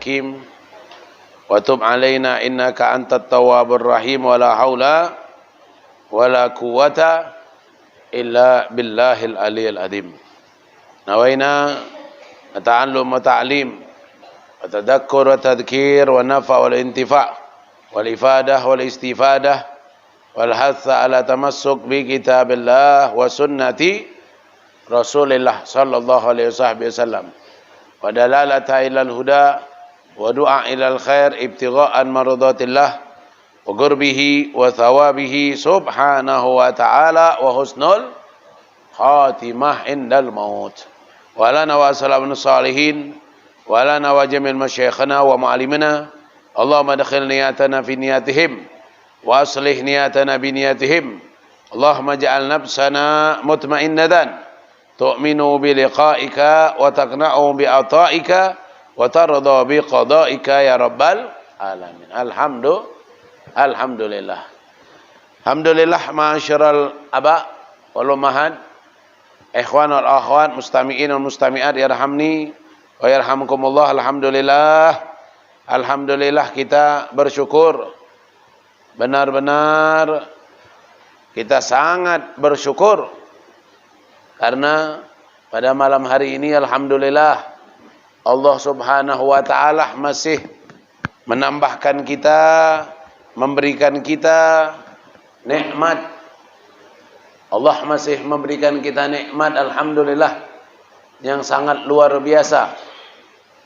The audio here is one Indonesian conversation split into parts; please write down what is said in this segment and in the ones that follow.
الحكيم وتب علينا إنك أنت التواب الرحيم ولا حول ولا قوة إلا بالله العلي العظيم. نوينا التعلم والتعليم والتذكر والتذكير والنفع والانتفاع والإفادة والاستفادة والحث على تمسك بكتاب الله وسنة رسول الله صلى الله عليه وسلم ودلالة إلى الهدى ودعاء إلى الخير ابتغاء مرضات الله وقربه وثوابه سبحانه وتعالى وحسن الخاتمة عند الموت ولنا وسلام الصالحين ولنا وجميع مشايخنا ومعلمنا اللهم ادخل نياتنا في نياتهم وأصلح نياتنا بنياتهم اللهم اجعل نفسنا مطمئنة تؤمن بلقائك وتقنع بعطائك وترضى بقضائك يا رب العالمين. Alhamdulillah. Alhamdulillah ma'asyiral aba wal ummahat, ikhwan wal akhwat, mustami'in wal mustami'at yarhamni wa yarhamkumullah. Alhamdulillah kita bersyukur. Benar-benar kita sangat bersyukur karena pada malam hari ini alhamdulillah Allah Subhanahu wa taala masih menambahkan kita, memberikan kita nikmat. Allah masih memberikan kita nikmat alhamdulillah yang sangat luar biasa.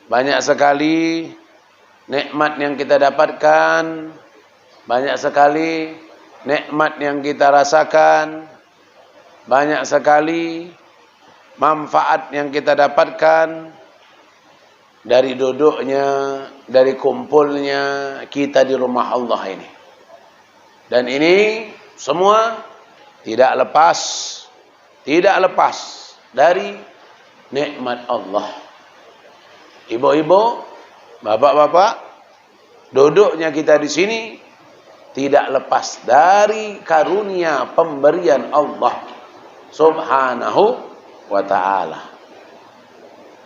Banyak sekali nikmat yang kita dapatkan, banyak sekali nikmat yang kita rasakan, banyak sekali manfaat yang kita dapatkan dari duduknya, dari kumpulnya kita di rumah Allah ini. Dan ini semua tidak lepas dari nikmat Allah. Ibu-ibu, bapak-bapak, duduknya kita di sini tidak lepas dari karunia pemberian Allah Subhanahu wa ta'ala.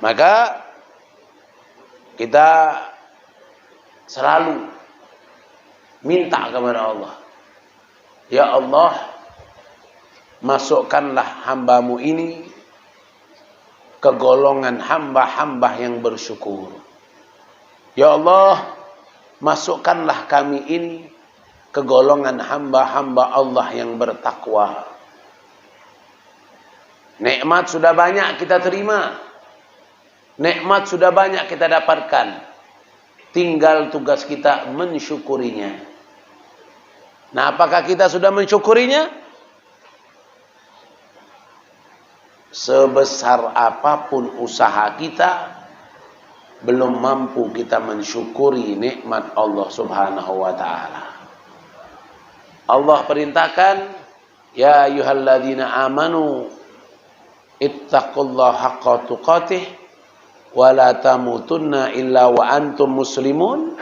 Maka kita selalu minta kepada Allah, ya Allah, masukkanlah hambamu ini ke golongan hamba-hamba yang bersyukur. Ya Allah, masukkanlah kami ini ke golongan hamba-hamba Allah yang bertakwa. Nikmat sudah banyak kita terima, nikmat sudah banyak kita dapatkan, tinggal tugas kita mensyukurinya. Nah, apakah kita sudah mensyukurinya? Sebesar apapun usaha kita, belum mampu kita mensyukuri nikmat Allah Subhanahu wa ta'ala. Allah perintahkan, ya ayyuhalladzina amanu ittaqullaha haqqa tuqatih wa la tamutunna illa wa antum muslimun.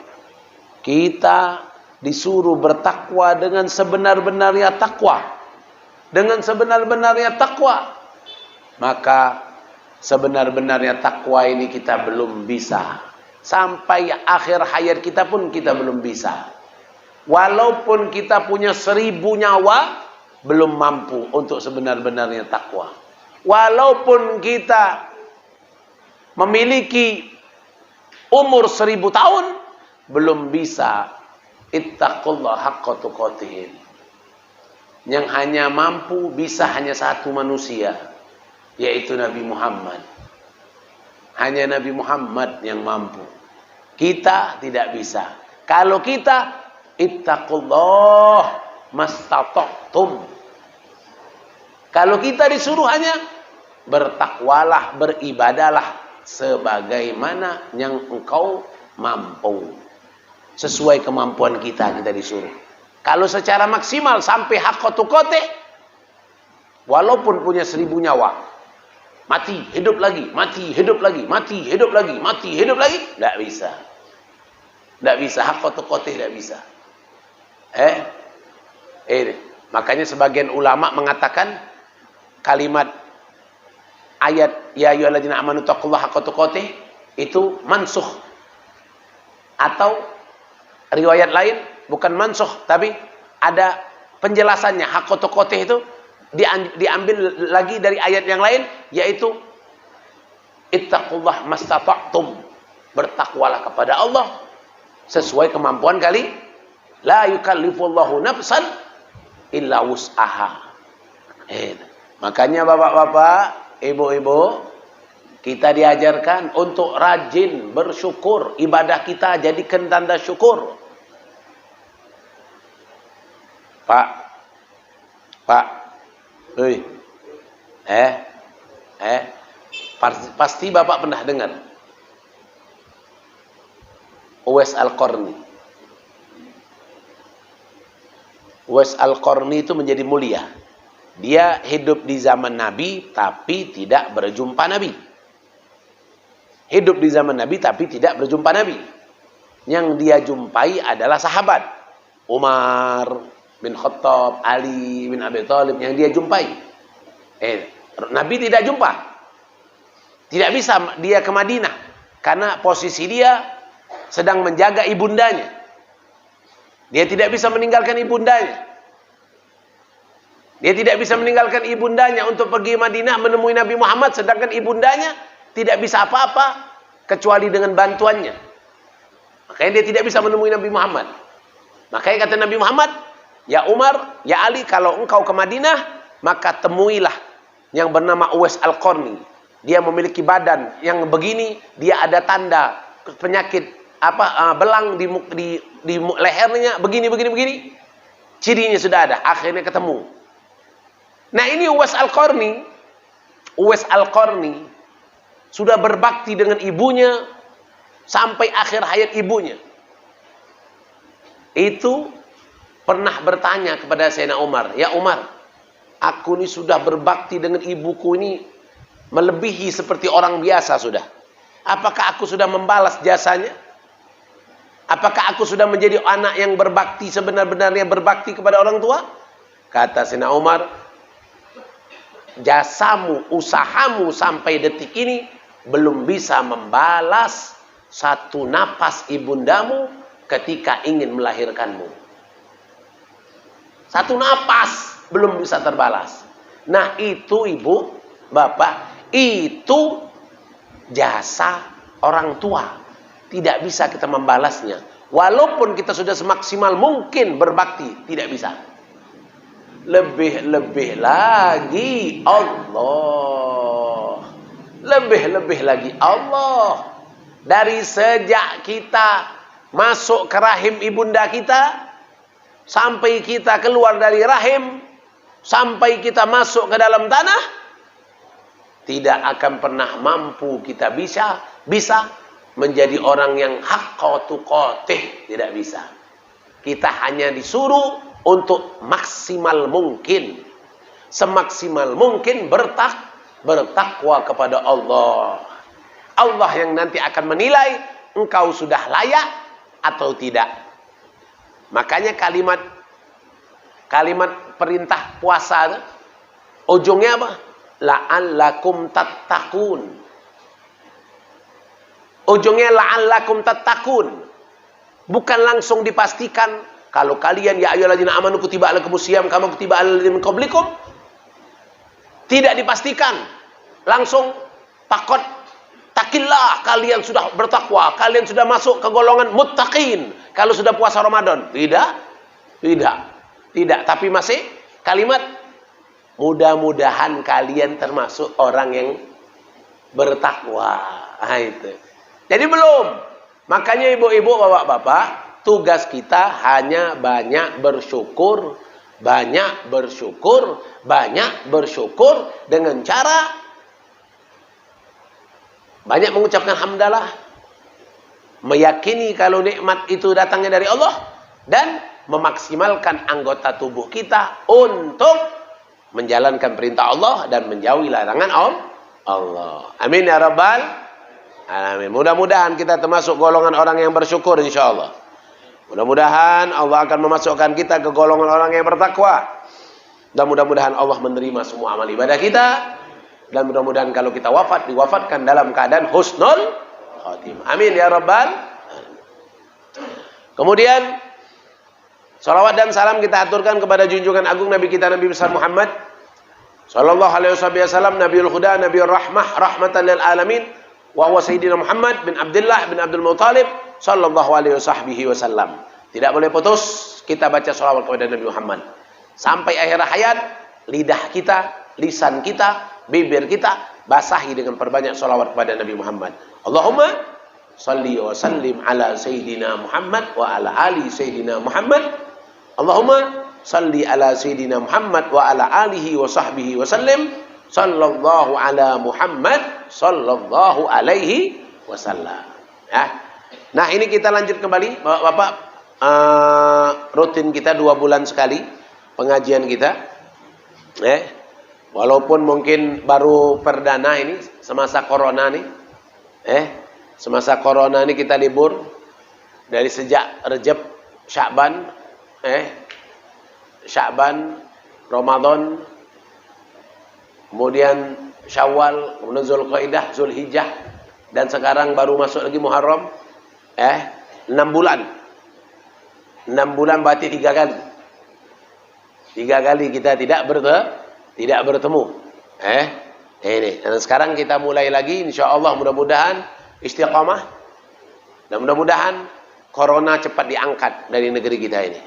Kita disuruh bertakwa dengan sebenar-benarnya takwa. Dengan sebenar-benarnya takwa. Maka sebenar-benarnya takwa ini kita belum bisa. Sampai akhir hayat kita pun kita belum bisa. Walaupun kita punya 1000 nyawa, belum mampu untuk sebenar-benarnya takwa. Walaupun kita memiliki umur 1000 tahun, belum bisa ittaqullaha haqqa tuqatih. Yang hanya mampu bisa hanya satu manusia, yaitu Nabi Muhammad. Hanya Nabi Muhammad yang mampu. Kita tidak bisa. Kalau kita ittaqullah mastata'tum. Kalau kita disuruh hanya bertakwalah, beribadalah sebagaimana yang engkau mampu. Sesuai kemampuan kita disuruh. Kalau secara maksimal sampai haqqa tuqatih, walaupun punya 1000 nyawa, mati, hidup lagi, mati, hidup lagi, mati, hidup lagi, mati, hidup lagi, tidak bisa. Tidak bisa, haqqa tuqatih tidak bisa. Makanya sebagian ulama mengatakan kalimat ayat ya ayyuhalladzina amanu taqullaha haqqa tuqatih itu mansukh. Atau riwayat lain bukan mansukh tapi ada penjelasannya. Haqqatu qatih itu diambil lagi dari ayat yang lain, yaitu ittaqullah mastata'tum, bertakwalah kepada Allah sesuai kemampuan kali. La yukallifullahu nafsan illa wus'aha. Makanya bapak-bapak, ibu-ibu, kita diajarkan untuk rajin bersyukur. Ibadah kita jadikan tanda syukur. Pak, pasti bapak pernah dengar Uwais Al-Qarni. Uwais Al-Qarni itu menjadi mulia. Dia hidup di zaman Nabi tapi tidak berjumpa Nabi. Hidup di zaman Nabi tapi tidak berjumpa Nabi. Yang dia jumpai adalah sahabat. Umar bin Khattab, Ali bin Abi Thalib yang dia jumpai. Nabi tidak jumpa. Tidak bisa dia ke Madinah karena posisi dia sedang menjaga ibundanya. Dia tidak bisa meninggalkan ibundanya. Dia tidak bisa meninggalkan ibundanya untuk pergi Madinah menemui Nabi Muhammad, sedangkan ibundanya tidak bisa apa-apa kecuali dengan bantuannya. Makanya dia tidak bisa menemui Nabi Muhammad. Makanya kata Nabi Muhammad, ya Umar, ya Ali, kalau engkau ke Madinah, maka temuilah yang bernama Uwais Al-Qarni. Dia memiliki badan yang begini, dia ada tanda penyakit belang di lehernya, begini. Cirinya sudah ada, akhirnya ketemu. Nah, ini Uwais Al-Qarni sudah berbakti dengan ibunya sampai akhir hayat ibunya. Itu pernah bertanya kepada Sayyidina Umar, ya Umar, aku ini sudah berbakti dengan ibuku ini melebihi seperti orang biasa sudah. Apakah aku sudah membalas jasanya? Apakah aku sudah menjadi anak yang berbakti, sebenar-benarnya berbakti kepada orang tua? Kata Sayyidina Umar, jasamu, usahamu sampai detik ini belum bisa membalas satu napas ibundamu ketika ingin melahirkanmu. Satu napas belum bisa terbalas. Nah, itu ibu, bapak, itu jasa orang tua. Tidak bisa kita membalasnya. Walaupun kita sudah semaksimal mungkin berbakti, tidak bisa. Lebih-lebih lagi Allah. Lebih-lebih lagi Allah. Dari sejak kita masuk ke rahim ibunda kita, sampai kita keluar dari rahim, sampai kita masuk ke dalam tanah, tidak akan pernah mampu kita bisa menjadi orang yang haqqatu qatih. Tidak bisa. Kita hanya disuruh untuk maksimal mungkin, semaksimal mungkin bertakwa kepada Allah. Allah yang nanti akan menilai engkau sudah layak atau tidak. Makanya kalimat perintah puasa ujungnya apa? La'allakum tattaqun. Ujungnya la'allakum tattaqun. Bukan langsung dipastikan kalau kalian ya ayyuhalladzina amanu kutiba alaikumusiyam kama kutiba alal ladzina min qablikum. Tidak dipastikan langsung takut takillah, kalian sudah bertakwa, kalian sudah masuk ke golongan muttaqin kalau sudah puasa Ramadan. Tidak, tapi masih kalimat mudah-mudahan kalian termasuk orang yang bertakwa. Nah, itu. Jadi belum. Makanya ibu-ibu, bapak-bapak, tugas kita hanya banyak bersyukur dengan cara banyak mengucapkan hamdalah, meyakini kalau nikmat itu datangnya dari Allah, dan memaksimalkan anggota tubuh kita untuk menjalankan perintah Allah dan menjauhi larangan Allah. Amin ya rabbal alamin. Mudah-mudahan kita termasuk golongan orang yang bersyukur insyaallah. Mudah-mudahan Allah akan memasukkan kita ke golongan orang yang bertakwa. Dan mudah-mudahan Allah menerima semua amal ibadah kita. Dan mudah-mudahan kalau kita diwafatkan dalam keadaan husnul khatimah. Amin ya rabbal alamin. Kemudian salawat dan salam kita aturkan kepada junjungan agung Nabi kita Nabi besar Muhammad sallallahu alaihi wasallam, Nabiul Huda, Nabiul Rahmah, rahmatan lil alamin, wa huwa sayyidina Muhammad bin Abdullah bin Abdul Muttalib sallallahu alaihi wasallam. Tidak boleh putus kita baca salawat kepada Nabi Muhammad sampai akhir hayat. Lidah kita, lisan kita, bibir kita basahi dengan perbanyak salawat kepada Nabi Muhammad. Allahumma salli wa sallim ala sayyidina Muhammad wa ala ali sayyidina Muhammad. Allahumma salli ala sayyidina Muhammad wa ala alihi wa sahbihi wa sallim. Sallallahu ala Muhammad sallallahu alaihi wasallam. Ya. Nah, ini kita lanjut kembali Bapak. Rutin kita 2 bulan sekali pengajian kita. Walaupun mungkin baru perdana ini semasa corona nih. Semasa corona ini kita libur dari sejak Rejab, Sya'ban, Sya'ban, Ramadan, kemudian Syawal, kemudian Zulqaidah, Zulhijjah, dan sekarang baru masuk lagi Muharram. 6 bulan. 6 bulan berarti 3 kali. 3 kali kita tidak bertemu. Ini. Dan sekarang kita mulai lagi, insyaallah, mudah-mudahan istiqamah. Dan mudah-mudahan corona cepat diangkat dari negeri kita ini.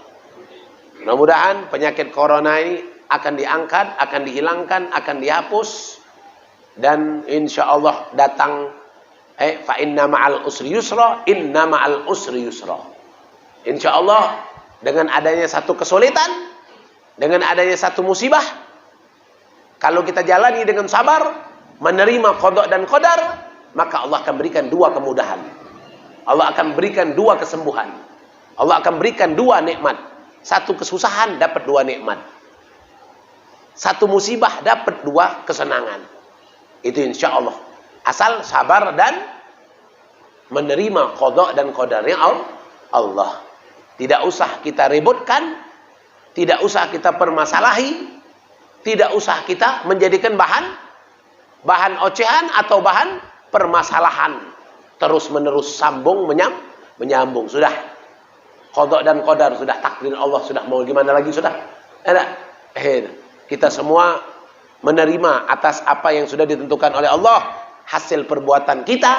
Mudah-mudahan penyakit corona ini akan diangkat, akan dihilangkan, akan dihapus, dan insyaallah datang fa inna ma'al usri yusra, inna ma'al usri yusra. Insyaallah dengan adanya satu kesulitan, dengan adanya satu musibah, kalau kita jalani dengan sabar, menerima qada dan qadar, maka Allah akan berikan 2 kemudahan. Allah akan berikan 2 kesembuhan. Allah akan berikan 2 nikmat. Satu kesusahan dapat 2 nikmat. Satu musibah dapat 2 kesenangan. Itu insya Allah. Asal sabar dan menerima qada dan qadarnya Allah. Tidak usah kita ributkan, tidak usah kita permasalahi, tidak usah kita menjadikan bahan ocehan atau bahan permasalahan. Terus menerus sambung menyambung. Sudah qada dan qadar, sudah takdir Allah, sudah mau gimana lagi, sudah. Kita semua menerima atas apa yang sudah ditentukan oleh Allah. Hasil perbuatan kita,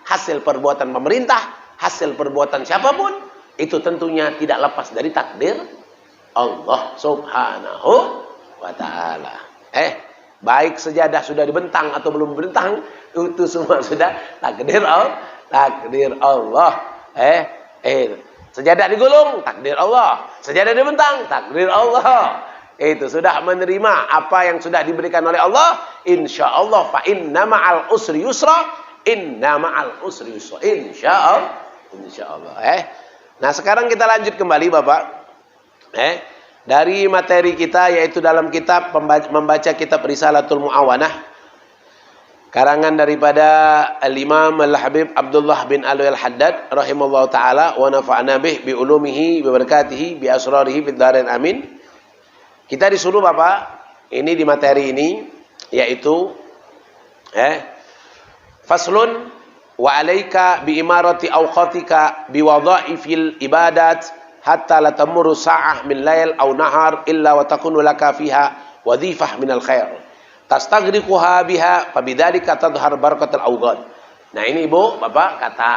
hasil perbuatan pemerintah, hasil perbuatan siapapun, itu tentunya tidak lepas dari takdir Allah subhanahu wa ta'ala. Baik sejadah sudah dibentang atau belum dibentang, itu semua sudah takdir Allah. Sejadah digulung, takdir Allah. Sejadah dibentang, takdir Allah. Itu sudah menerima apa yang sudah diberikan oleh Allah. Insyaallah fa inna ma'al usri yusra, inna ma'al usri yusra. Insyaallah. Nah, sekarang kita lanjut kembali Bapak. Dari materi kita, yaitu dalam kitab membaca kitab Risalatul Mu'awanah, karangan daripada Al-Imam Al-Habib Abdullah bin Alwi Al-Haddad rahimallahu taala wa nafa'ana bih bi ulumihi bi barakatihi bi asrarihi fid dharain amin. Kita disuruh Bapak, ini di materi ini, yaitu faslun wa alaika bi imarati awqatika bi wadha'ifil ibadat hatta la tamurru sa'ah min lail aw nahar illa wa takunu laka fiha wadhifah min al khair tastaghriquha biha fabidzalika tadhhar barakatul awqat. Nah, ini Ibu, Bapak, kata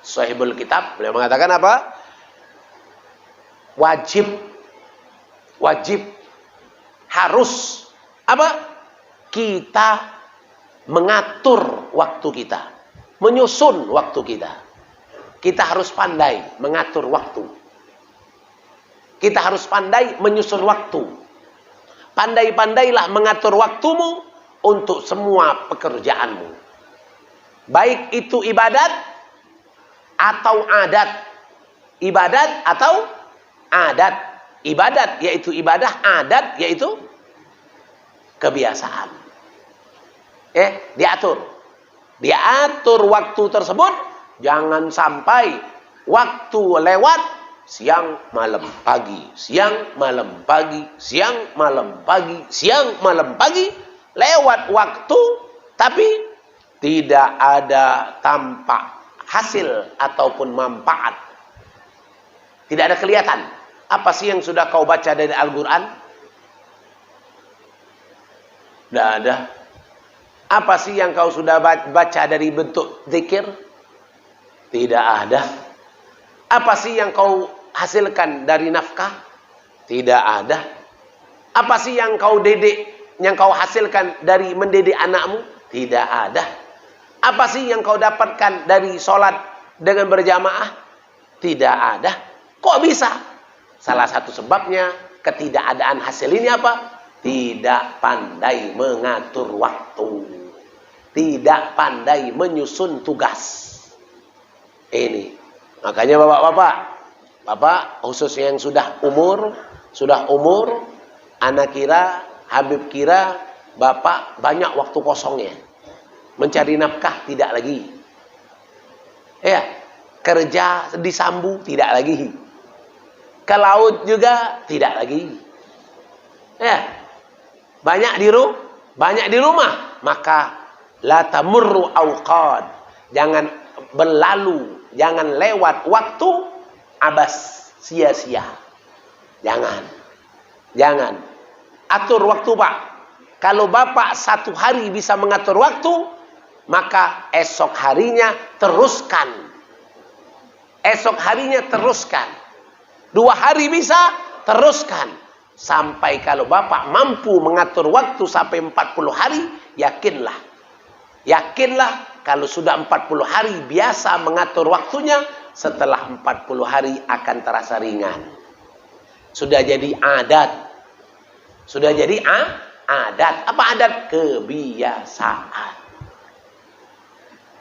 sahibul kitab, beliau mengatakan apa? Wajib harus apa? Kita mengatur waktu kita, menyusun waktu kita. Kita harus pandai mengatur waktu. Kita harus pandai menyusun waktu. Pandai-pandailah mengatur waktumu untuk semua pekerjaanmu. Baik itu ibadat atau adat. Ibadat atau adat. Ibadat yaitu ibadah, adat yaitu kebiasaan. Diatur. Diatur waktu tersebut, jangan sampai waktu lewat siang malam pagi, siang malam pagi, siang malam pagi, siang malam pagi, lewat waktu tapi tidak ada tampak hasil ataupun manfaat. Tidak ada kelihatan. Apa sih yang sudah kau baca dari Al-Quran? Tidak ada. Apa sih yang kau sudah baca dari bentuk zikir? Tidak ada. Apa sih yang kau hasilkan dari nafkah? Tidak ada. Apa sih yang kau hasilkan dari mendidik anakmu? Tidak ada. Apa sih yang kau dapatkan dari sholat dengan berjamaah? Tidak ada. Kok bisa? Salah satu sebabnya ketidakadaan hasil ini apa? Tidak pandai mengatur waktu. Tidak pandai menyusun tugas. Ini. Makanya bapak khususnya yang sudah umur, anak kira, Habib kira, bapak banyak waktu kosongnya. Mencari nafkah tidak lagi. Ya, kerja di Sambu tidak lagi. Ke laut juga tidak lagi. Ya. Banyak di rumah, maka la tamurru awqad. Jangan berlalu, jangan lewat waktu abas, sia-sia. Jangan. Atur waktu, Pak. Kalau Bapak satu hari bisa mengatur waktu, maka esok harinya teruskan. 2 hari bisa, teruskan. Sampai kalau Bapak mampu mengatur waktu sampai 40 hari, yakinlah kalau sudah 40 hari biasa mengatur waktunya, setelah 40 hari akan terasa ringan. Sudah jadi adat. Apa adat? Kebiasaan.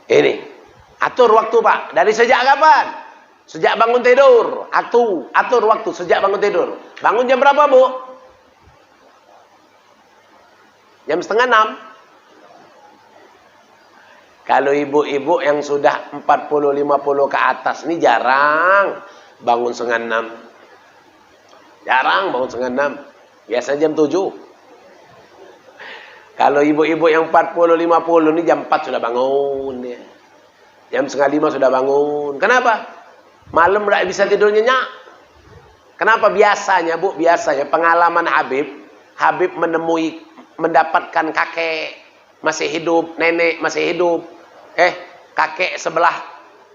Ini. Atur waktu, Pak. Dari sejak kapan? Sejak bangun tidur. Atur waktu sejak bangun tidur. Bangun jam berapa, Bu? Jam 5:30. Kalau ibu-ibu yang sudah 40-50 ke atas ini jarang bangun 5:30. Jarang bangun 5:30. Biasa jam 7. Kalau ibu-ibu yang 40-50 ini jam 4 sudah bangun. Ya. Jam 4:30 sudah bangun. Kenapa? Malam tidak bisa tidur nyenyak. Kenapa? Biasanya, Bu, pengalaman Habib mendapatkan kakek masih hidup, nenek masih hidup. Kakek sebelah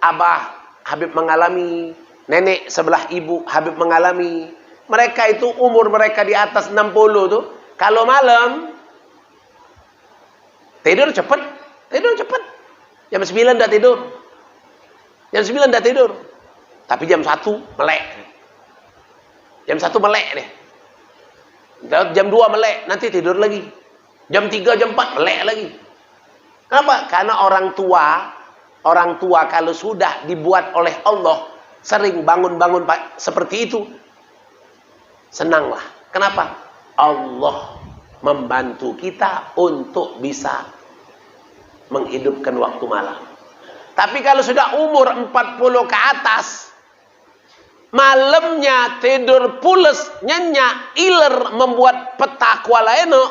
abah Habib mengalami, nenek sebelah ibu Habib mengalami. Mereka itu umur mereka di atas 60 tuh. Kalau malam tidur cepat. Jam 9 dah tidur. Tapi jam 1 melek. Jam 1 melek deh. Jam 2 melek, nanti tidur lagi. Jam 3, jam 4 melek lagi. Kenapa? Karena orang tua kalau sudah dibuat oleh Allah sering bangun-bangun seperti itu, senanglah. Kenapa? Allah membantu kita untuk bisa menghidupkan waktu malam. Tapi kalau sudah umur 40 ke atas, malamnya tidur pules, nyenyak, iler, membuat peta kuala eno,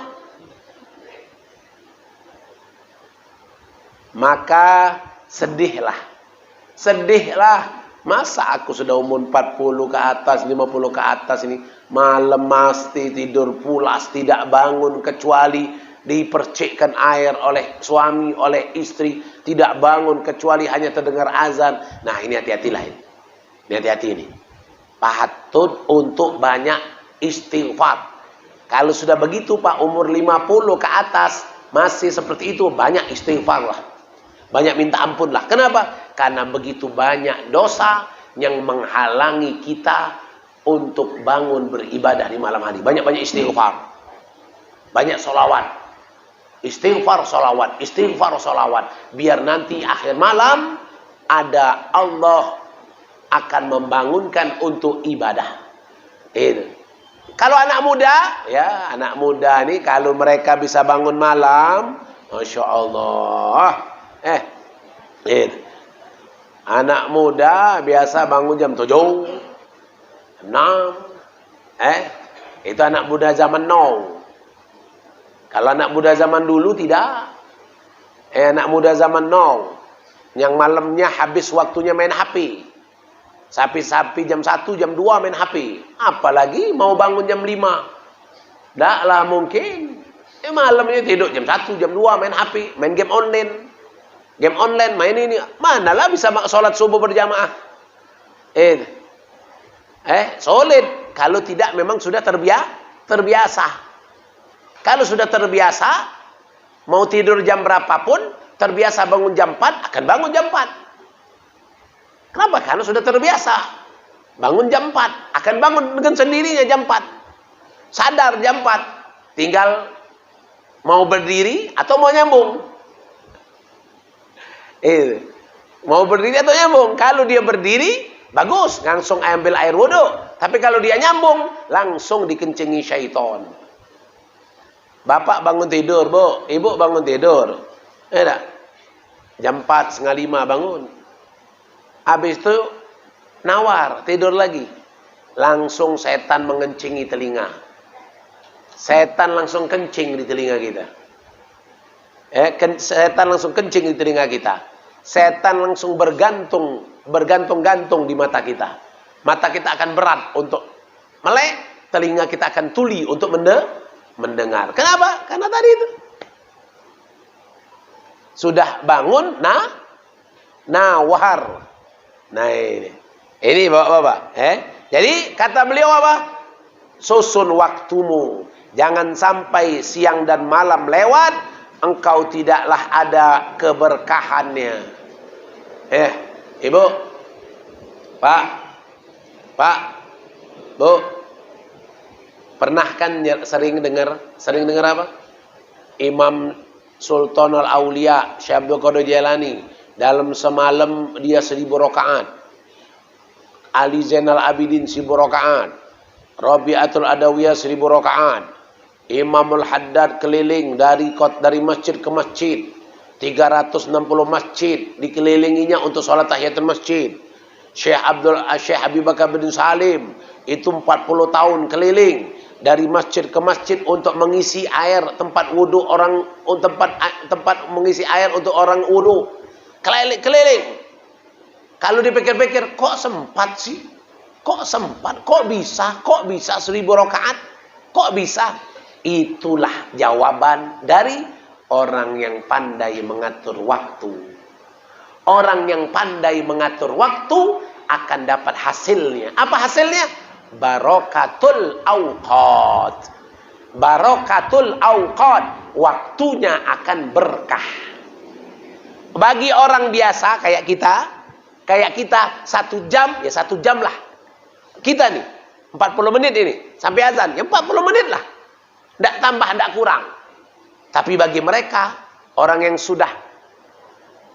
maka sedihlah. Masa aku sudah umur 40 ke atas, 50 ke atas ini, malam mesti tidur pulas, tidak bangun kecuali dipercikkan air oleh suami, oleh istri, tidak bangun kecuali hanya terdengar azan. Nah, ini hati-hatilah ini. Hati-hati ini. Patut untuk banyak istighfar. Kalau sudah begitu, Pak, umur 50 ke atas masih seperti itu, banyak istighfar lah. Banyak minta ampun lah. Kenapa? Karena begitu banyak dosa yang menghalangi kita untuk bangun beribadah di malam hari. Banyak-banyak istighfar. Banyak sholawat. Istighfar sholawat. Biar nanti akhir malam ada Allah akan membangunkan untuk ibadah. Kalau anak muda nih kalau mereka bisa bangun malam, Masya Allah. Anak muda biasa bangun jam 7, 6. Itu anak muda zaman now. Kalau anak muda zaman dulu tidak. Anak muda zaman now, yang malamnya habis waktunya main HP. Sapi-sapi jam 1, jam 2 main HP. Apalagi mau bangun jam 5. Nggak lah mungkin. Malamnya tidur jam 1, jam 2 main HP, main game online. Game online, main ini. Manalah bisa sholat subuh berjamaah. Solid. Kalau tidak memang sudah terbiasa. Kalau sudah terbiasa, mau tidur jam berapapun, terbiasa bangun jam 4, akan bangun jam 4. Kenapa? Karena sudah terbiasa. Bangun jam 4, akan bangun dengan sendirinya jam 4. Sadar jam 4. Tinggal mau berdiri atau mau nyambung. Mau berdiri atau nyambung. Kalau dia berdiri, bagus, langsung ambil air wudhu. Tapi kalau dia nyambung, langsung dikencengi syaitan. Bapak bangun tidur, Bu. Ibu bangun tidur. Jam 4, setengah 5 bangun. Habis itu nawar, tidur lagi. Langsung setan mengencingi telinga. Setan langsung kencing di telinga kita. Setan langsung kencing di telinga kita. Setan langsung bergantung-gantung di mata kita. Mata kita akan berat untuk melek, telinga kita akan tuli untuk mendengar. Kenapa? Karena tadi itu. Sudah bangun, nawar. Nah ini bapak-bapak. Jadi kata beliau apa? Susun waktumu. Jangan sampai siang dan malam lewat, engkau tidaklah ada keberkahannya. Ibu, Pak, Bu, pernah kan sering dengar apa? Imam Sultanul Aulia Syekh Abdul Qadir Jailani. Dalam semalam dia 1000 rakaat. Ali Zainal Abidin 1000 rakaat. Rabi'atul Adawiyah 1000 rakaat. Imamul Haddad keliling dari masjid ke masjid. 360 masjid dikelilinginya untuk sholat tahiyatul masjid. Syekh Habib Bakar bin Salim itu 40 tahun keliling dari masjid ke masjid untuk mengisi air tempat wudu tempat mengisi air untuk orang wudu. Keliling. Kalau dipikir-pikir, kok sempat sih? Kok sempat? Kok bisa 1000 rakaat? Kok bisa? Itulah jawaban dari orang yang pandai mengatur waktu. Orang yang pandai mengatur waktu akan dapat hasilnya. Apa hasilnya? Barokatul awqat. Barokatul awqat. Waktunya akan berkah. Bagi orang biasa kayak kita 1 jam, ya 1 jam lah. Kita nih, 40 menit ini, sampai azan, ya 40 menit lah. Tidak tambah, tidak kurang. Tapi bagi mereka, orang yang sudah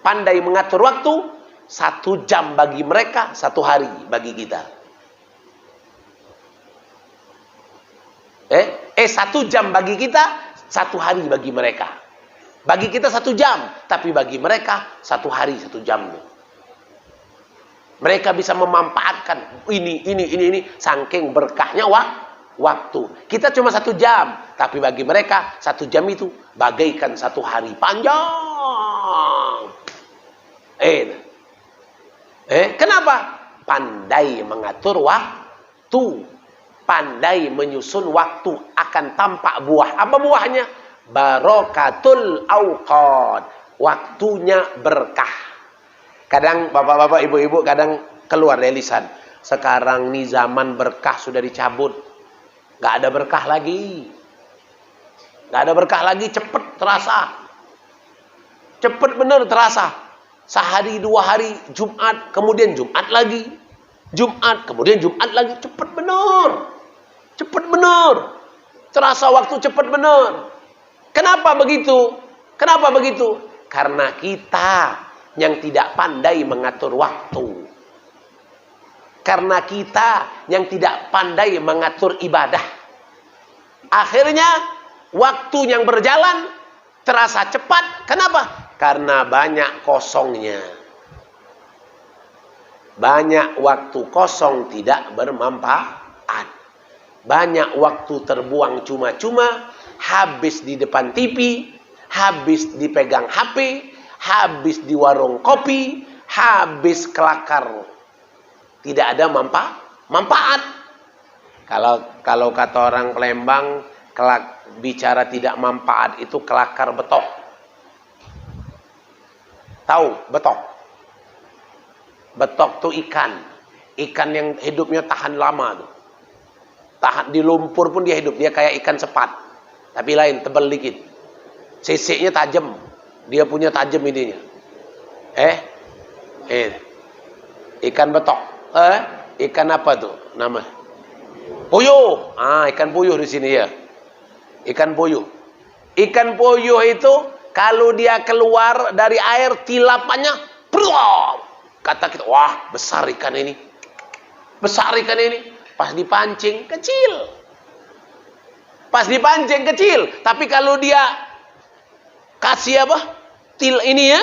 pandai mengatur waktu, 1 jam bagi mereka, 1 hari bagi kita. 1 jam bagi kita, 1 hari bagi mereka. Bagi kita 1 jam, tapi bagi mereka 1 hari 1 jam. Mereka bisa memanfaatkan ini, saking berkahnya waktu. Kita cuma 1 jam, tapi bagi mereka 1 jam itu bagaikan 1 hari panjang. Kenapa? Pandai mengatur waktu, pandai menyusun waktu, akan tampak buah. Apa buahnya? Barokatul awqat. Waktunya berkah. Kadang bapak-bapak, ibu-ibu kadang keluar dari lisan. Sekarang nih zaman berkah sudah dicabut. Gak ada berkah lagi. Gak ada berkah lagi, cepet terasa. Cepet bener terasa. Sehari 2 hari, Jumat, kemudian Jumat lagi. Jumat, kemudian Jumat lagi. Cepet bener. Cepet bener. Terasa waktu cepet bener. Kenapa begitu? Kenapa begitu? Karena kita yang tidak pandai mengatur waktu. Karena kita yang tidak pandai mengatur ibadah. Akhirnya waktu yang berjalan terasa cepat. Kenapa? Karena banyak kosongnya. Banyak waktu kosong tidak bermanfaat. Banyak waktu terbuang cuma-cuma. Habis di depan TV, habis dipegang HP, habis di warung kopi, habis kelakar Tidak ada manfaat. Kalau kata orang Palembang, bicara tidak manfaat itu kelakar betok. Tahu betok? Betok tuh ikan yang hidupnya tahan lama tuh. Tahan di lumpur pun dia hidup. Dia kayak ikan sepat, tapi lain, tebal dikit. Sisiknya tajam. Dia punya tajam ininya. Ikan betok. Ikan apa tuh nama? Puyuh. Ikan puyuh di sini ya. Ikan puyuh. Ikan puyuh itu kalau dia keluar dari air, tilapannya, kata kita, wah besar ikan ini. Besar ikan ini. Pas dipancing kecil. Tapi kalau dia kasih ini ya,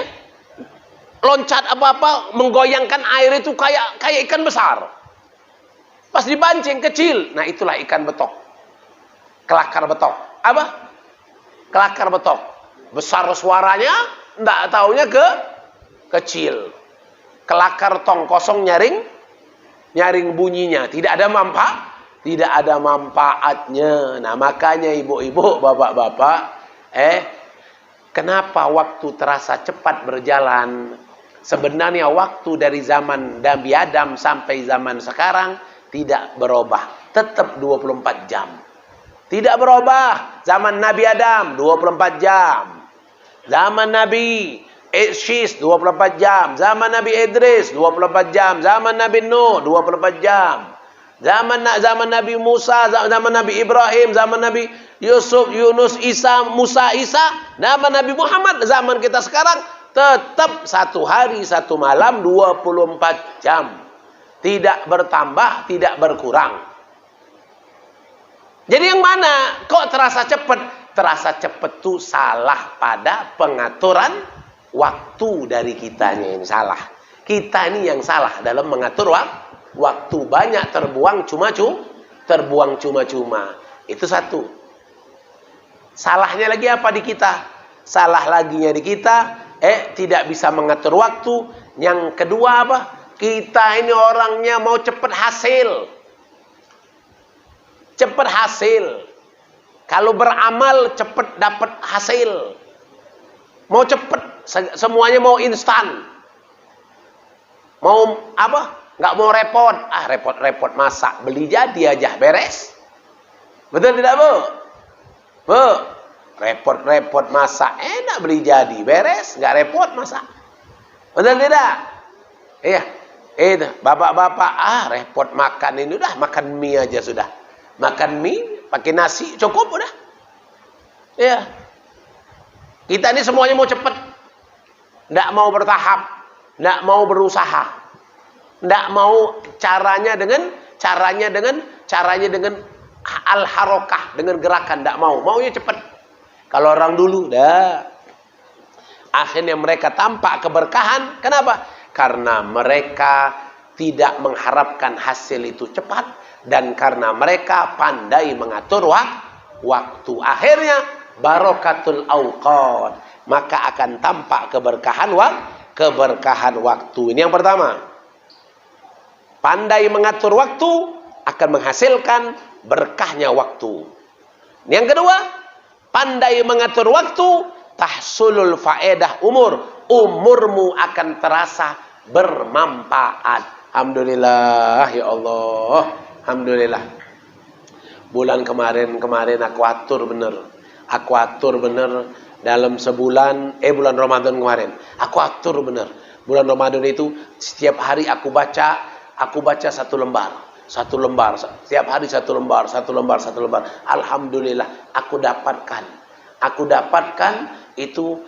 loncat apa-apa, menggoyangkan air itu kayak ikan besar. Pas dipancing kecil. Nah, itulah ikan betok. Kelakar betok. Apa? Kelakar betok. Besar suaranya, enggak taunya kecil. Kelakar tong kosong nyaring bunyinya. Tidak ada manfaatnya. Nah, makanya ibu-ibu, bapak-bapak, kenapa waktu terasa cepat berjalan? Sebenarnya waktu dari zaman Nabi Adam sampai zaman sekarang tidak berubah. Tetap 24 jam. Tidak berubah. Zaman Nabi Adam 24 jam. Zaman Nabi Syis 24 jam. Zaman Nabi Idris 24 jam. Zaman Nabi Nuh 24 jam. Zaman Nabi Musa, zaman Nabi Ibrahim, zaman Nabi Yusuf, Yunus, Isa, Musa, zaman Nabi Muhammad, zaman kita sekarang tetap 1 hari 1 malam 24 jam. Tidak bertambah, tidak berkurang. Jadi yang mana? Kok terasa cepat? Terasa cepat tuh salah pada pengaturan waktu dari kitanya yang salah. Kita ini yang salah dalam mengatur waktu. Banyak terbuang cuma-cuma. Itu satu. Salahnya lagi apa di kita? Salah laginya di kita, tidak bisa mengatur waktu. Yang kedua apa? Kita ini orangnya mau cepat hasil. Cepat hasil. Kalau beramal cepat dapat hasil. Mau cepat, semuanya mau instan. Mau apa? Nggak mau repot. Repot masak, beli jadi aja, beres. Betul tidak, Bu? Bu, repot masak, enak beli jadi, beres, nggak repot masak. Betul tidak? Iya. Bapak-bapak, repot makan ini, udah makan mie aja sudah. Makan mie, pakai nasi, cukup udah. Iya. Kita ini semuanya mau cepat. Nggak mau bertahap. Nggak mau berusaha. Nggak mau caranya dengan al-harokah, dengan gerakan. Nggak mau. Maunya cepat. Kalau orang dulu, akhirnya mereka tampak keberkahan. Kenapa? Karena mereka tidak mengharapkan hasil itu cepat. Dan karena mereka pandai mengatur waktu. Akhirnya barokatul awqat. Maka akan tampak keberkahan waktu. Ini yang pertama. Pandai mengatur waktu akan menghasilkan berkahnya waktu. Yang kedua, pandai mengatur waktu, tahsulul faedah umur. Umurmu akan terasa bermanfaat. Alhamdulillah ya Allah. Alhamdulillah. Bulan kemarin aku atur bener dalam sebulan, bulan Ramadan kemarin. Aku atur bener. Bulan Ramadan itu setiap hari aku baca 1 lembar. 1 lembar. Setiap hari 1 lembar. Alhamdulillah aku dapatkan itu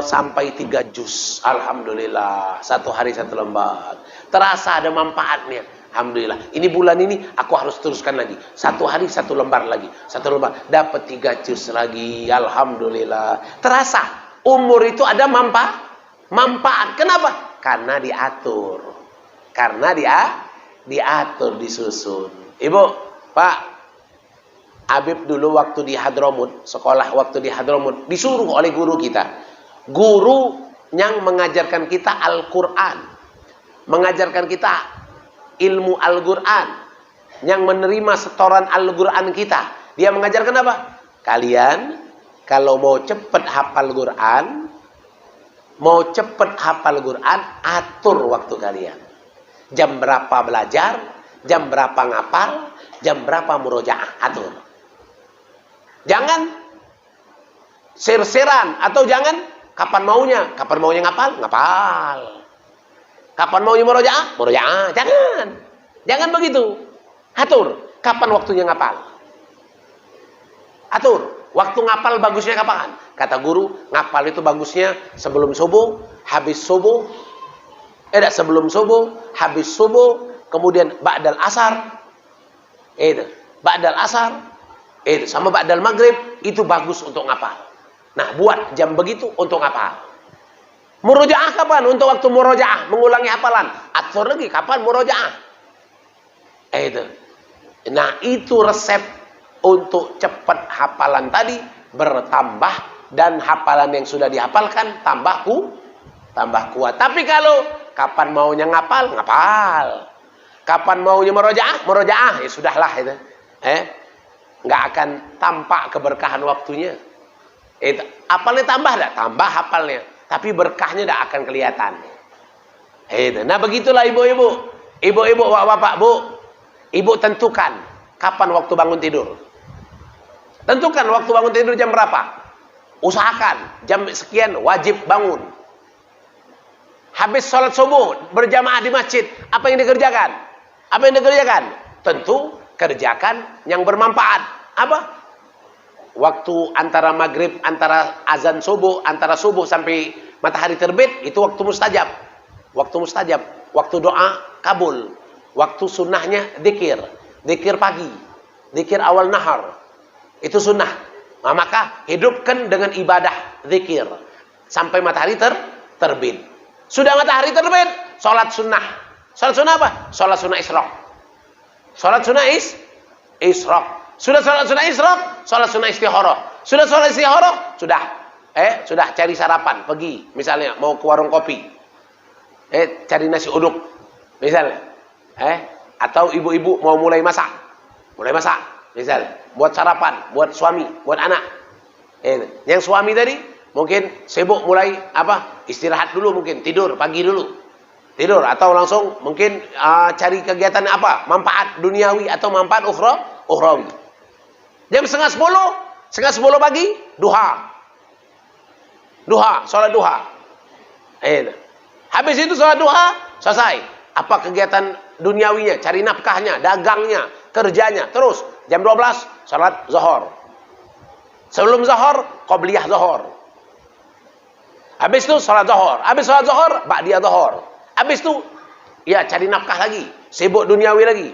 sampai 3 juz. Alhamdulillah. 1 hari 1 lembar. Terasa ada manfaatnya. Alhamdulillah. Ini bulan ini aku harus teruskan lagi. 1 hari 1 lembar lagi. 1 lembar. Dapat 3 juz lagi. Alhamdulillah. Terasa. Umur itu ada manfaat. Kenapa? Karena diatur. Diatur, disusun. Ibu, Pak, Habib dulu waktu di Hadramut, sekolah waktu di Hadramut, disuruh oleh guru kita. Guru yang mengajarkan kita Al-Quran. Mengajarkan kita ilmu Al-Quran, yang menerima setoran Al-Quran kita. Dia mengajarkan apa? Kalian kalau mau cepat hafal Quran, atur waktu kalian. Jam berapa belajar, jam berapa ngapal, jam berapa murojaah, atur. Jangan ser-seran, atau jangan kapan maunya ngapal, kapan maunya murojaah, jangan begitu. Atur kapan waktunya ngapal, atur waktu ngapal bagusnya kapan. Kata guru, ngapal itu bagusnya sebelum subuh, habis subuh, sebelum subuh, habis subuh, kemudian ba'dal asar, ba'dal asar, sama ba'dal maghrib, itu bagus untuk ngapal. Nah, buat jam begitu untuk ngapal. Murojaah kapan? Untuk waktu murojaah, mengulangi hafalan. Atur lagi kapan murojaah. Nah, itu resep untuk cepat hafalan tadi bertambah, dan hafalan yang sudah dihafalkan tambah kuat. Tapi kalau kapan maunya ngapal, kapan maunya murojaah, ya sudahlah itu. Nggak akan tampak keberkahan waktunya. Hafalnya tambah enggak? Tambah hafalnya, tapi berkahnya tidak akan kelihatan. Nah, begitulah ibu-ibu, bapak-bapak, Bu. Ibu tentukan kapan waktu bangun tidur. Tentukan waktu bangun tidur jam berapa. Usahakan jam sekian wajib bangun. Habis sholat subuh berjamaah di masjid, apa yang dikerjakan? Tentu kerjakan yang bermanfaat. Apa? Waktu antara maghrib, antara azan subuh, antara subuh sampai matahari terbit, itu waktu mustajab. Waktu doa kabul. Waktu sunnahnya zikir pagi, zikir awal nahar. Itu sunnah. Nah, maka hidupkan dengan ibadah zikir sampai matahari terbit. Sudah matahari terbit, sholat sunnah. Sholat sunnah apa? Sholat sunnah isyraq. Sudah sholat sunnah isyraq, sholat sunnah istikharah. Sudah sholat istikharah, sudah cari sarapan, pergi misalnya mau ke warung kopi. Cari nasi uduk misalnya. Atau ibu-ibu mau mulai masak misalnya, buat sarapan, buat suami, buat anak. Yang suami tadi mungkin sibuk mulai istirahat dulu, mungkin tidur pagi dulu, atau langsung mungkin cari kegiatan manfaat duniawi atau manfaat ukhrawi. Jam setengah 10 pagi duha, sholat duha. Habis itu sholat duha selesai. Apa kegiatan duniawinya? Cari nafkahnya, dagangnya, kerjanya. Terus jam 12 sholat zuhur. Sebelum zuhur qobliyah zuhur. Habis itu sholat zuhur. Habis sholat zuhur ba'diyah zuhur. Habis itu cari nafkah lagi, sibuk duniawi lagi.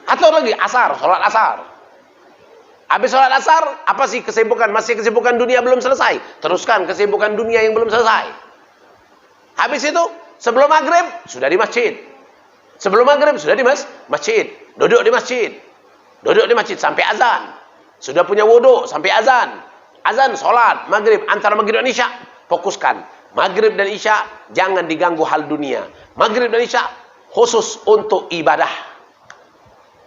Atau lagi asar, sholat asar. Habis sholat asar, apa sih kesibukan? Masih kesibukan dunia belum selesai. Teruskan kesibukan dunia yang belum selesai. Habis itu sebelum maghrib sudah di masjid. Duduk di masjid sampai azan. Sudah punya wudhu sampai azan. Azan, sholat, maghrib, antara maghrib dan isya. Fokuskan. Maghrib dan isya jangan diganggu hal dunia. Maghrib dan isya khusus untuk ibadah.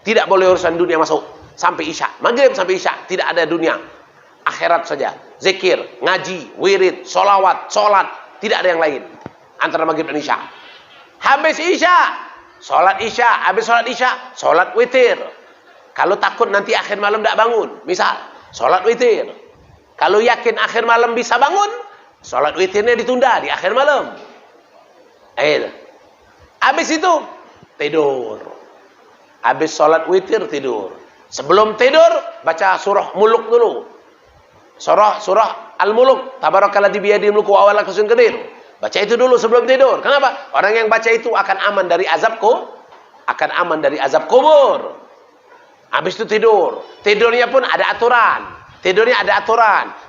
Tidak boleh urusan dunia masuk sampai isya. Maghrib sampai isya tidak ada dunia. Akhirat saja. Zikir, ngaji, wirid, sholawat, sholat. Tidak ada yang lain. Antara maghrib dan isya. Habis isya, sholat isya. Habis sholat isya, sholat witir. Kalau takut nanti akhir malam tidak bangun, misal sholat witir. Kalau yakin akhir malam bisa bangun, sholat witirnya ditunda di akhir malam. Habis itu tidur. Habis sholat witir tidur. Sebelum tidur baca surah Muluk dulu. Surah Al-Muluk. Tabarakalladzi biyadihil mulku wa huwa ala kulli syai'in qadir. Baca itu dulu sebelum tidur. Kenapa? Orang yang baca itu akan aman dari azab kubur. Habis itu tidur. Tidurnya pun ada aturan.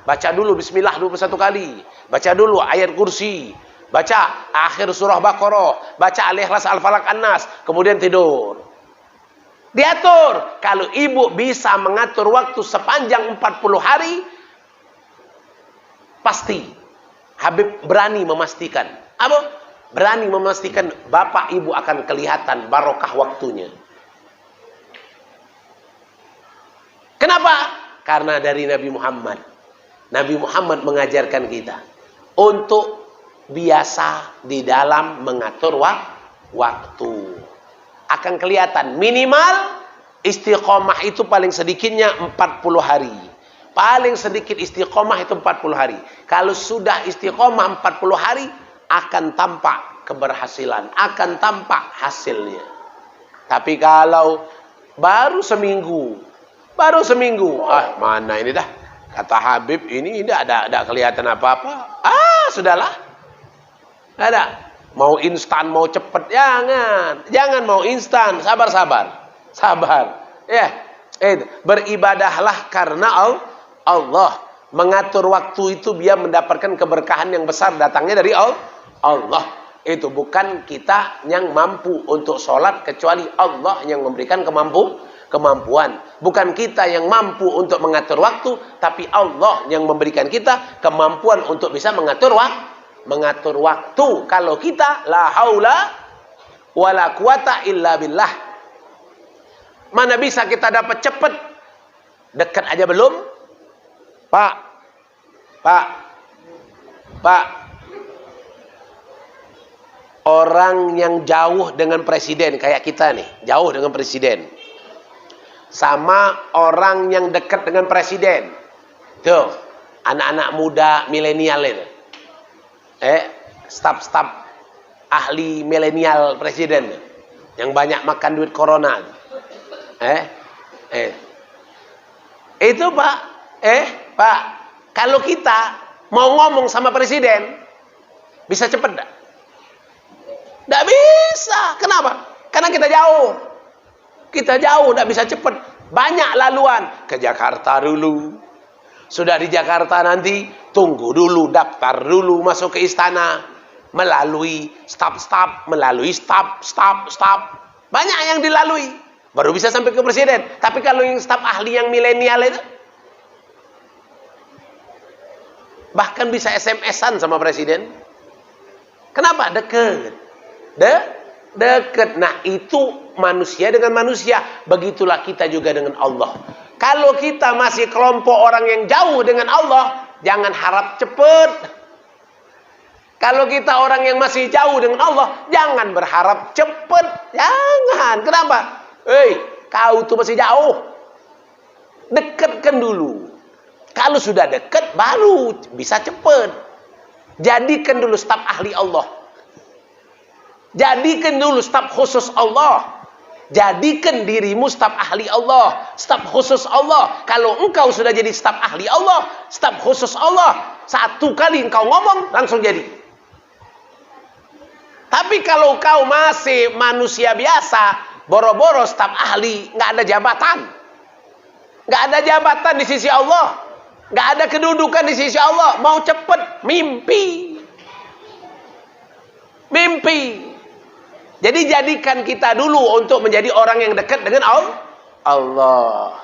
Baca dulu bismillah 21 kali. Baca dulu ayat kursi. Baca akhir surah Baqarah. Baca Al-Ikhlas, Al-Falaq, An-Nas. Kemudian tidur. Diatur. Kalau ibu bisa mengatur waktu sepanjang 40 hari, pasti Habib berani memastikan. Apa? Berani memastikan bapak ibu akan kelihatan barokah waktunya. Kenapa? Karena dari Nabi Muhammad. Nabi Muhammad mengajarkan kita untuk biasa di dalam mengatur waktu. Akan kelihatan minimal istiqomah itu paling sedikitnya 40 hari. Paling sedikit istiqomah itu 40 hari. Kalau sudah istiqomah 40 hari, akan tampak keberhasilan, akan tampak hasilnya. Tapi kalau baru seminggu, mana ini dah, kata Habib ini tidak ada kelihatan apa-apa. Sudahlah, nggak ada. Mau instan, mau cepet, jangan mau instan, sabar. Ya, beribadahlah karena Allah. Mengatur waktu itu biar mendapatkan keberkahan yang besar datangnya dari Allah. Itu bukan kita yang mampu untuk sholat, kecuali Allah yang memberikan kemampuan. Bukan kita yang mampu untuk mengatur waktu, tapi Allah yang memberikan kita kemampuan untuk bisa mengatur waktu. Kalau kita la haula wala quwata illa billah. Mana bisa kita dapat cepat? Dekat aja belum? Pak. Orang yang jauh dengan presiden kayak kita nih, jauh dengan presiden. Sama orang yang dekat dengan presiden. Tuh, anak-anak muda milenial itu. Staf-staf ahli milenial presiden yang banyak makan duit corona. Itu Pak, kalau kita mau ngomong sama presiden, bisa cepet enggak? Enggak bisa. Kenapa? Karena kita jauh, enggak bisa cepet. Banyak laluan. Ke Jakarta dulu. Sudah di Jakarta nanti, tunggu dulu, daftar dulu, masuk ke istana. Melalui staf. Banyak yang dilalui. Baru bisa sampai ke presiden. Tapi kalau yang staf ahli yang milenial itu, bahkan bisa SMS-an sama presiden. Kenapa? Dekat. Nah, itu manusia dengan manusia. Begitulah kita juga dengan Allah. Kalau kita masih kelompok orang yang jauh dengan Allah, jangan harap cepat. Kalau kita orang yang masih jauh dengan Allah, jangan berharap cepat. Jangan. Kenapa? Kau tuh masih jauh. Dekatkan dulu. Kalau sudah dekat, baru bisa cepat. Jadikan dulu staf ahli Allah. Jadikan dulu staf khusus Allah. Jadikan dirimu staf ahli Allah, staf khusus Allah. Kalau engkau sudah jadi staf ahli Allah, staf khusus Allah, satu kali engkau ngomong, langsung jadi. Tapi kalau kau masih manusia biasa, boro-boro staf ahli, nggak ada jabatan. Nggak ada jabatan di sisi Allah. Nggak ada kedudukan di sisi Allah. Mau cepet, mimpi. Jadi jadikan kita dulu untuk menjadi orang yang dekat dengan Allah.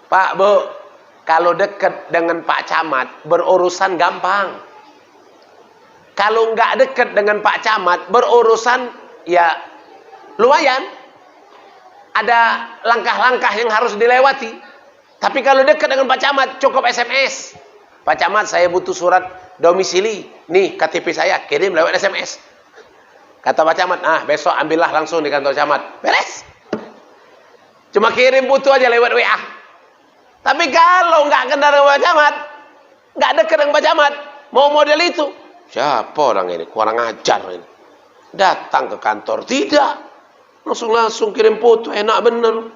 Pak, Bu, kalau dekat dengan Pak Camat, berurusan gampang. Kalau nggak dekat dengan Pak Camat, berurusan ya lumayan. Ada langkah-langkah yang harus dilewati. Tapi kalau dekat dengan Pak Camat, cukup SMS. Pak Camat, saya butuh surat domisili. Nih, KTP saya, kirim lewat SMS. Kata Pak Camat, besok ambillah langsung di kantor Camat. Beres. Cuma kirim butuh aja lewat WA. Tapi kalau nggak kenal dengan Pak Camat, nggak dekat dengan Pak Camat, mau model itu, siapa orang ini? Kurang ajar ini. Datang ke kantor, tidak. Langsung kirim foto, enak bener.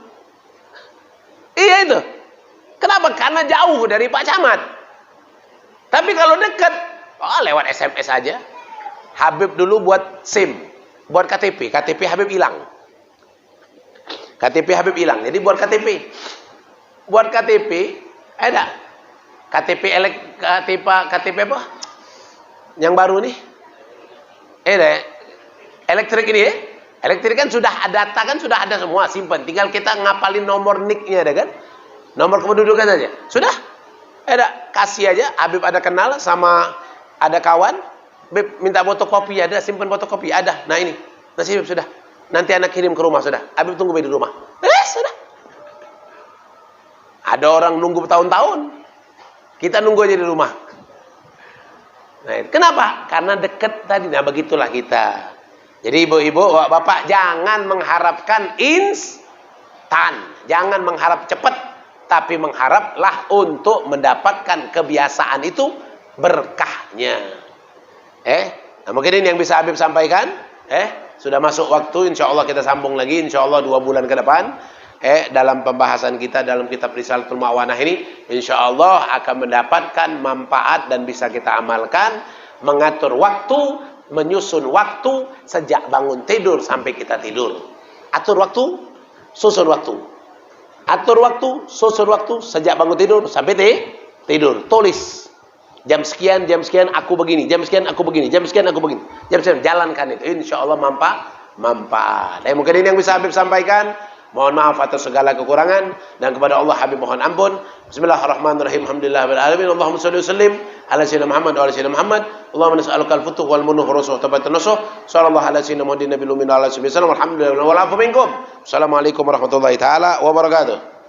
Iya itu. Kenapa? Karena jauh dari Pak Camat. Tapi kalau dekat, lewat SMS aja. Habib dulu buat SIM, buat KTP. KTP Habib hilang. Jadi buat KTP. Buat KTP, ada. KTP apa? Yang baru nih. Elektrik ini ya. Elektrik kan sudah ada data, kan sudah ada semua, simpan. Tinggal kita ngapalin nomor NIK-nya, ada kan? Nomor kependudukan saja. Sudah. Kasih aja. Habib ada kenal sama ada kawan. Beb minta fotokopi, ada simpan fotokopi, ada. Nah ini, nasi Beb sudah. Nanti anak kirim ke rumah sudah. Habib tunggu Beb di rumah. Sudah. Ada orang nunggu bertahun-tahun. Kita nunggu aja di rumah. Nah, kenapa? Karena dekat tadi. Nah, begitulah kita. Jadi ibu-ibu, bapak jangan mengharapkan instan. Jangan mengharap cepat, tapi mengharaplah untuk mendapatkan kebiasaan itu berkahnya. Nah mungkin ini yang bisa Habib sampaikan. Sudah masuk waktu, insya Allah kita sambung lagi, insya Allah 2 bulan ke depan. Dalam pembahasan kita dalam kitab Risalatul Ma'wanah ini, insya Allah akan mendapatkan manfaat dan bisa kita amalkan. Mengatur waktu, menyusun waktu sejak bangun tidur sampai kita tidur. Atur waktu, susun waktu. Atur waktu, susun waktu sejak bangun tidur sampai tidur. Tulis. Jam sekian aku begini, jam sekian aku begini, jam sekian aku begini. Jam sekian jalankan itu. Insya Allah manfaat. Mungkin ini yang bisa Habib sampaikan. Mohon maaf atas segala kekurangan, dan kepada Allah Habib mohon ampun. Bismillahirrahmanirrahim. Alhamdulillahirabbil alamin. Allahumma shalli wa sallim ala sayyidina Muhammad wa ala sayyidina Muhammad. Allahumma nas'aluka al-futuh wal munuh wa rusuh tabatun nasuh. Sallallahu ala sayyidina Muhammadin nabiyil ummi wa ala alihi wasallam. Alhamdulillah wal afu minkum. Assalamualaikum warahmatullahi taala wabarakatuh.